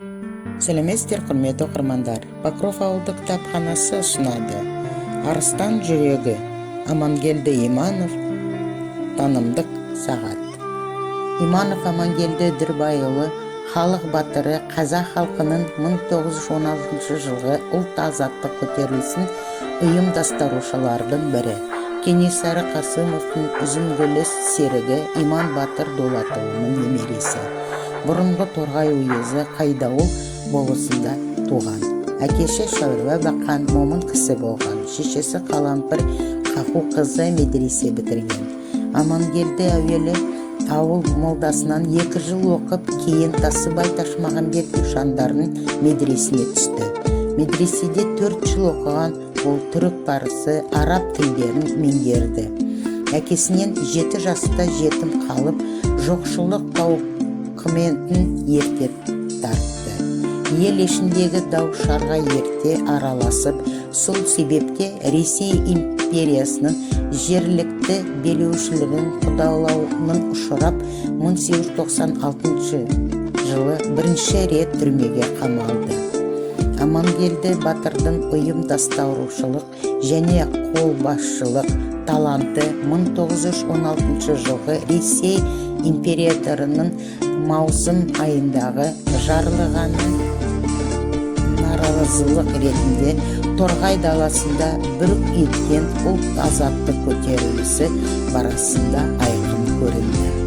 Сәлеметсіздер, құрметті оқырмандар. Покров ауылдық кітапханасы ұсынады. Арыстан жүрегі, Амангелді Иманов, танымдық сағат. Иманов Амангелді Дүрбайұлы, халық батыры, қазақ халқының 1916 жылғы ұлт азаттық көтерілісін ұйымдастырушылардың бірі. Кенесары Қасымовтың үзеңгілес серігі Иман Батыр Дулатұлының немересі. Бұрынғы Торғай уезі Қайдауыл болысында туған. Әкесі шаруа баққан момын кісі болған. Шешесі қалампыр Қақу қызы медресе бітірген. Амангелді әуелі ауыл молдасынан 2 жыл оқып, кейін Тасыбай Ташмағамбет Ишандардың медресіне түсті. Медреседе 4 жыл оқыған, ол түрік парсы, араб тілдерін меңгерді. Әкесінен 7 жаста жетім қалып, жоқшылық тауқыметін ерте тартты. Ел ішіндегі дау-шарға ерте араласып, сол себепте Ресей империясының жергілікті билеушілігін қудалауына ұшырап, 1896 жылы бірінші рет түрмеге қамалды. Амангелді Батырдың ұйымдастырушылық және қолбасшылық таланты 1916 жылғы Ресей императорының маусым айындағы жарлығының наразылық ретінде Торғай даласында бүлік еткен ұлт азаттық көтерілісі барысында айқын көрінді.